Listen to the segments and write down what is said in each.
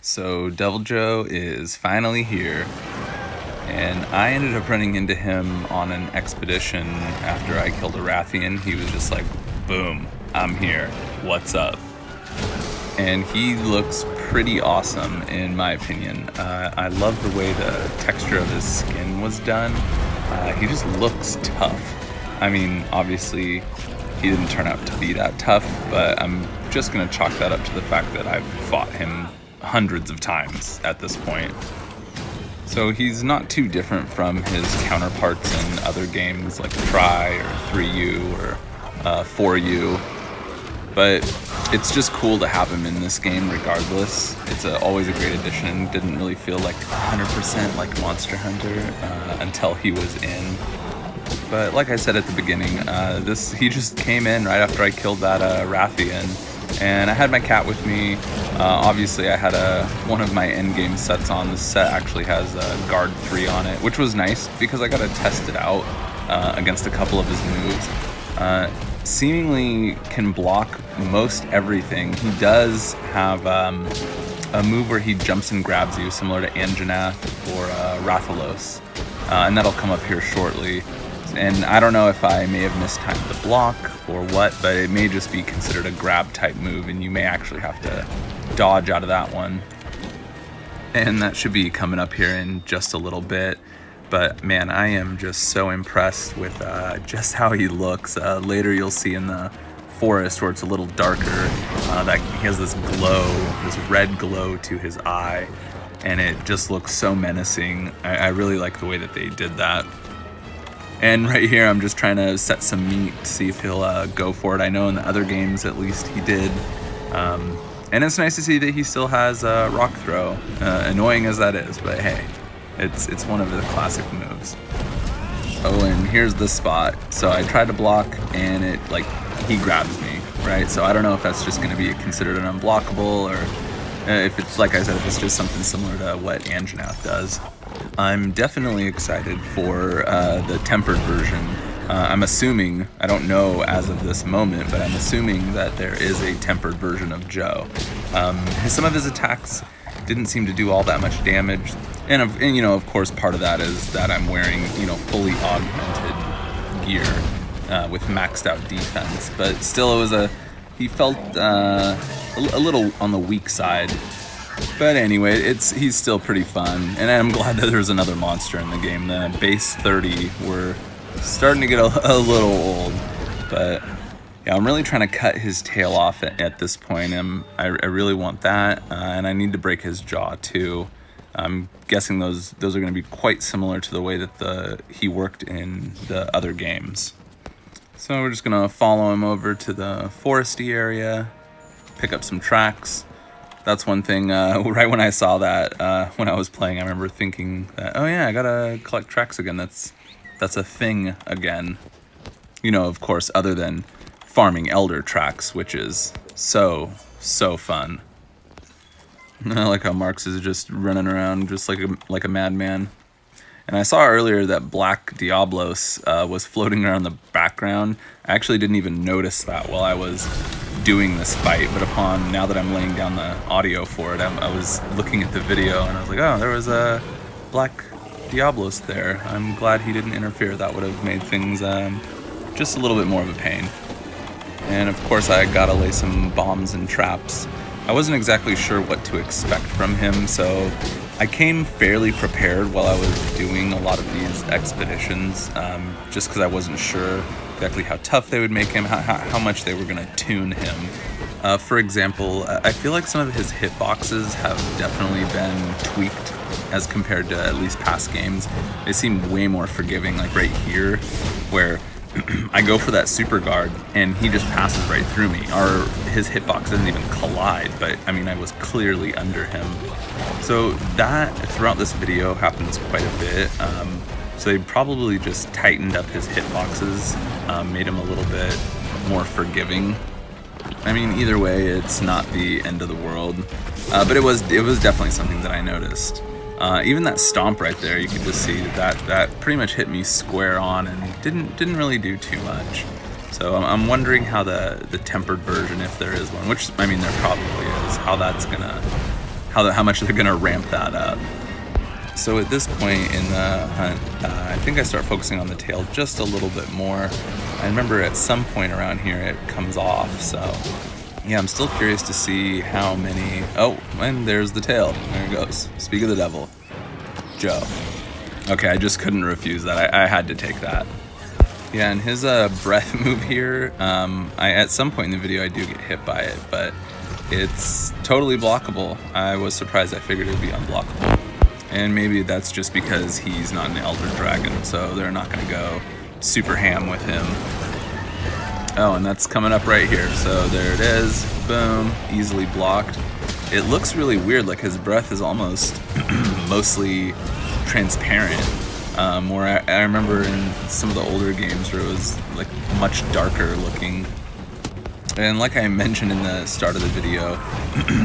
So Deviljho is finally here, and I ended up running into him on an expedition after I killed a Rathian. He was just like, boom, I'm here, what's up? And he looks pretty awesome in my opinion. I love the way the texture of his skin was done. He just looks tough. I mean, obviously he didn't turn out to be that tough, but I'm just gonna chalk that up to the fact that I've fought him hundreds of times at this point. So he's not too different from his counterparts in other games like Try or 3U or 4U, but it's just cool to have him in this game regardless. It's always a great addition. Didn't really feel like 100% like Monster Hunter until he was in. But like I said at the beginning, he just came in right after I killed that Rathian, and I had my cat with me. Obviously I had one of my endgame sets on. This set actually has guard 3 on it, which was nice because I got to test it out against a couple of his moves. Seemingly can block most everything. He does have a move where he jumps and grabs you, similar to Anjanath or Rathalos, and that'll come up here shortly. And I don't know if I may have mistimed the block or what, but it may just be considered a grab type move, and you may actually have to dodge out of that one. And that should be coming up here in just a little bit. But man, I am just so impressed with just how he looks. Later you'll see in the forest where it's a little darker, that he has this glow, this red glow to his eye, and it just looks so menacing. I really like the way that they did that. And right here, I'm just trying to set some meat to see if he'll go for it. I know in the other games, at least, he did. And it's nice to see that he still has rock throw, annoying as that is, but hey, it's one of the classic moves. Oh, and here's the spot. So I tried to block, and he grabs me, right? So I don't know if that's just going to be considered an unblockable, or if it's, like I said, if it's just something similar to what Anjanath does. I'm definitely excited for the tempered version. I'm assuming, I don't know as of this moment, but I'm assuming that there is a tempered version of Joe. Some of his attacks didn't seem to do all that much damage, and of course part of that is that I'm wearing fully augmented gear with maxed out defense, but still he felt a little on the weak side. But anyway, he's still pretty fun, and I'm glad that there's another monster in the game. The base 30 were starting to get a little old, but yeah, I'm really trying to cut his tail off at this point. I really want that, and I need to break his jaw too. I'm guessing those are going to be quite similar to the way that he worked in the other games. So we're just going to follow him over to the foresty area, pick up some tracks. That's one thing, right when I saw that, when I was playing, I remember thinking that, oh yeah, I gotta collect tracks again. That's a thing again. Of course, other than farming elder tracks, which is so fun. I like how Marx is just running around just like a madman. And I saw earlier that Black Diablos was floating around the background. I actually didn't even notice that while I was doing this fight, but now that I'm laying down the audio for it, I was looking at the video and I was like, oh, there was a Black Diablos there. I'm glad he didn't interfere. That would have made things just a little bit more of a pain. And of course I gotta lay some bombs and traps. I wasn't exactly sure what to expect from him, so I came fairly prepared while I was doing a lot of these expeditions, just because I wasn't sure exactly how tough they would make him, how much they were going to tune him. For example, I feel like some of his hitboxes have definitely been tweaked as compared to at least past games. They seem way more forgiving, like right here, where I go for that super guard and he just passes right through me. His hitbox doesn't even collide, but I mean, I was clearly under him. So that throughout this video happens quite a bit. So they probably just tightened up his hitboxes, made him a little bit more forgiving. I mean, either way, it's not the end of the world, but it was definitely something that I noticed. Even that stomp right there, you could just see that pretty much hit me square on and didn't really do too much. So I'm wondering how the tempered version, if there is one, which I mean there probably is, how that's gonna how much they're gonna ramp that up. So at this point in the hunt, I think I start focusing on the tail just a little bit more. I remember at some point around here it comes off, so yeah, I'm still curious to see how many. Oh, and there's the tail. There it goes. Speak of the devil. Joe. Okay, I just couldn't refuse that. I had to take that. Yeah, and his breath move here, at some point in the video I do get hit by it, but it's totally blockable. I was surprised. I figured it would be unblockable. And maybe that's just because he's not an Elder Dragon, so they're not going to go super ham with him. Oh, and that's coming up right here. So there it is. Boom. Easily blocked. It looks really weird, like his breath is almost mostly transparent. Where I remember in some of the older games where it was like much darker looking. And like I mentioned in the start of the video,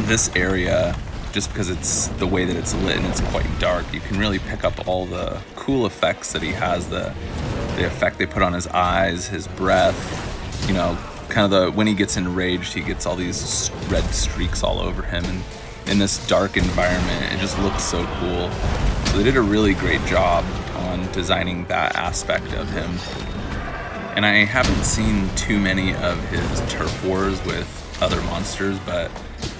this area, just because it's the way that it's lit and it's quite dark, you can really pick up all the cool effects that he has, the effect they put on his eyes, his breath, you know, kind of when he gets enraged, he gets all these red streaks all over him, and in this dark environment, it just looks so cool. So they did a really great job on designing that aspect of him. And I haven't seen too many of his turf wars with other monsters, but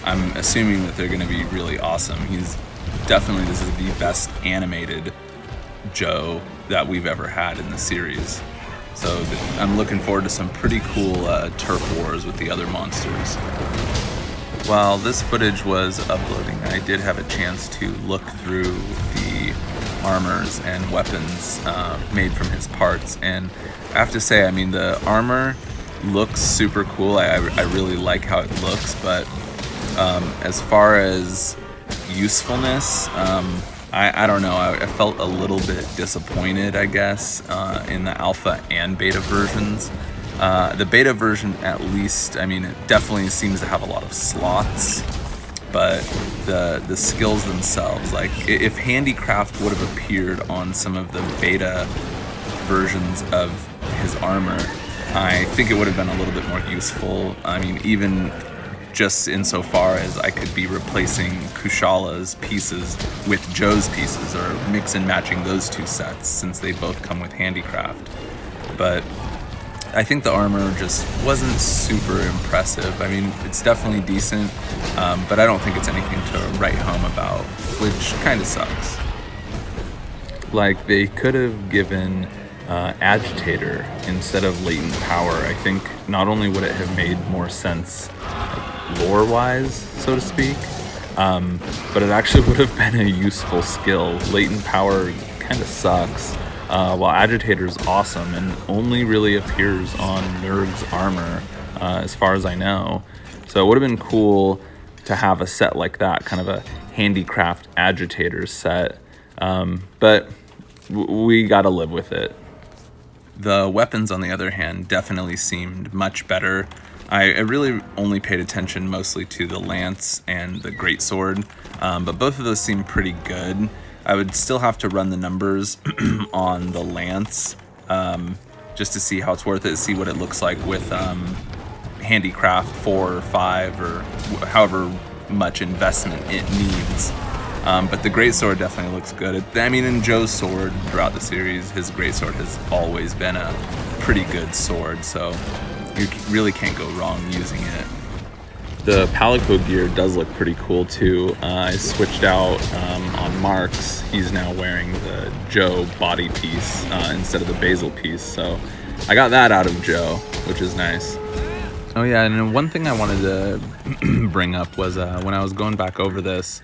I'm assuming that they're going to be really awesome. This is the best animated Joe that we've ever had in the series. So I'm looking forward to some pretty cool turf wars with the other monsters. While this footage was uploading, I did have a chance to look through the armors and weapons made from his parts, and I have to say, I mean, the armor looks super cool. I really like how it looks, but as far as usefulness, I don't know. I felt a little bit disappointed, I guess, in the alpha and beta versions. The beta version, at least, I mean, it definitely seems to have a lot of slots, but the skills themselves, like if handicraft would have appeared on some of the beta versions of his armor, I think it would have been a little bit more useful. I mean, even just insofar as I could be replacing Kushala's pieces with Joe's pieces, or mix and matching those two sets, since they both come with handicraft. But I think the armor just wasn't super impressive. I mean, it's definitely decent, but I don't think it's anything to write home about, which kind of sucks. Like, they could have given Agitator instead of Latent Power. I think not only would it have made more sense, like, lore-wise, so to speak, but it actually would have been a useful skill. Latent Power kind of sucks. While Agitator's awesome and only really appears on Nurg's armor, as far as I know. So it would have been cool to have a set like that, kind of a handicraft Agitator set, but we gotta live with it. The weapons, on the other hand, definitely seemed much better. I really only paid attention mostly to the lance and the greatsword, but both of those seem pretty good. I would still have to run the numbers on the lance, just to see how it's worth it, see what it looks like with handicraft 4 or 5, or however much investment it needs. But the greatsword definitely looks good. I mean, in Joe's sword throughout the series, his greatsword has always been a pretty good sword, so you really can't go wrong using it. The Palico gear does look pretty cool too. I switched out on Mark's. He's now wearing the Joe body piece instead of the Basil piece, so I got that out of Joe, which is nice. Oh yeah, and one thing I wanted to bring up was when I was going back over this,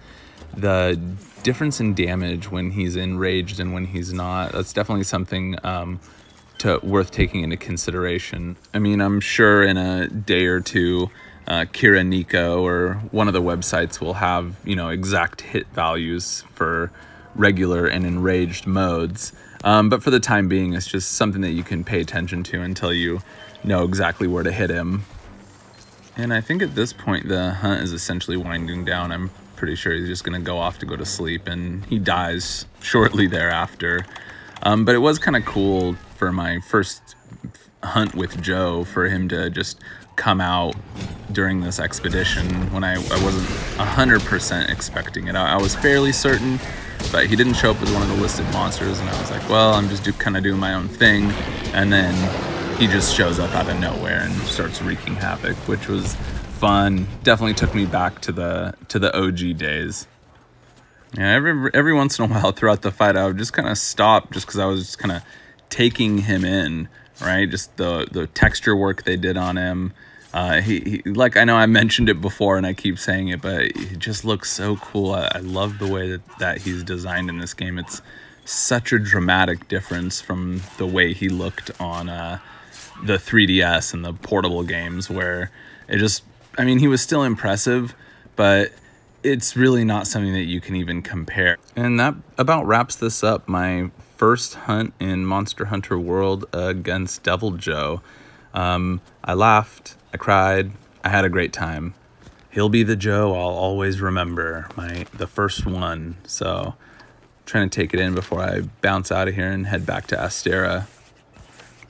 the difference in damage when he's enraged and when he's not. That's definitely something worth taking into consideration. I mean, I'm sure in a day or two, Kira Nico or one of the websites will have, you know, exact hit values for regular and enraged modes. But for the time being, it's just something that you can pay attention to until you know exactly where to hit him. And I think at this point, the hunt is essentially winding down. I'm pretty sure he's just going to go off to go to sleep, and he dies shortly thereafter. But it was kind of cool for my first hunt with Joe for him to just come out during this expedition when I wasn't 100% expecting it. I was fairly certain, but he didn't show up as one of the listed monsters, and I was like, well, I'm just kind of doing my own thing. And then he just shows up out of nowhere and starts wreaking havoc, which was fun. Definitely took me back to the OG days. Yeah, every once in a while throughout the fight, I would just kind of stop just because I was just kind of taking him in, right? Just the texture work they did on him. He like, I know I mentioned it before and I keep saying it, but he just looks so cool. I love the way that he's designed in this game. It's such a dramatic difference from the way he looked on the 3DS and the portable games, where he was still impressive, but it's really not something that you can even compare. And that about wraps this up. My first hunt in Monster Hunter World against Deviljho. I laughed, I cried, I had a great time. He'll be the Joe I'll always remember, the first one. So trying to take it in before I bounce out of here and head back to Astera.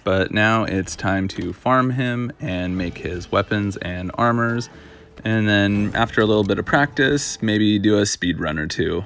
But now it's time to farm him and make his weapons and armors. And then after a little bit of practice, maybe do a speed run or two.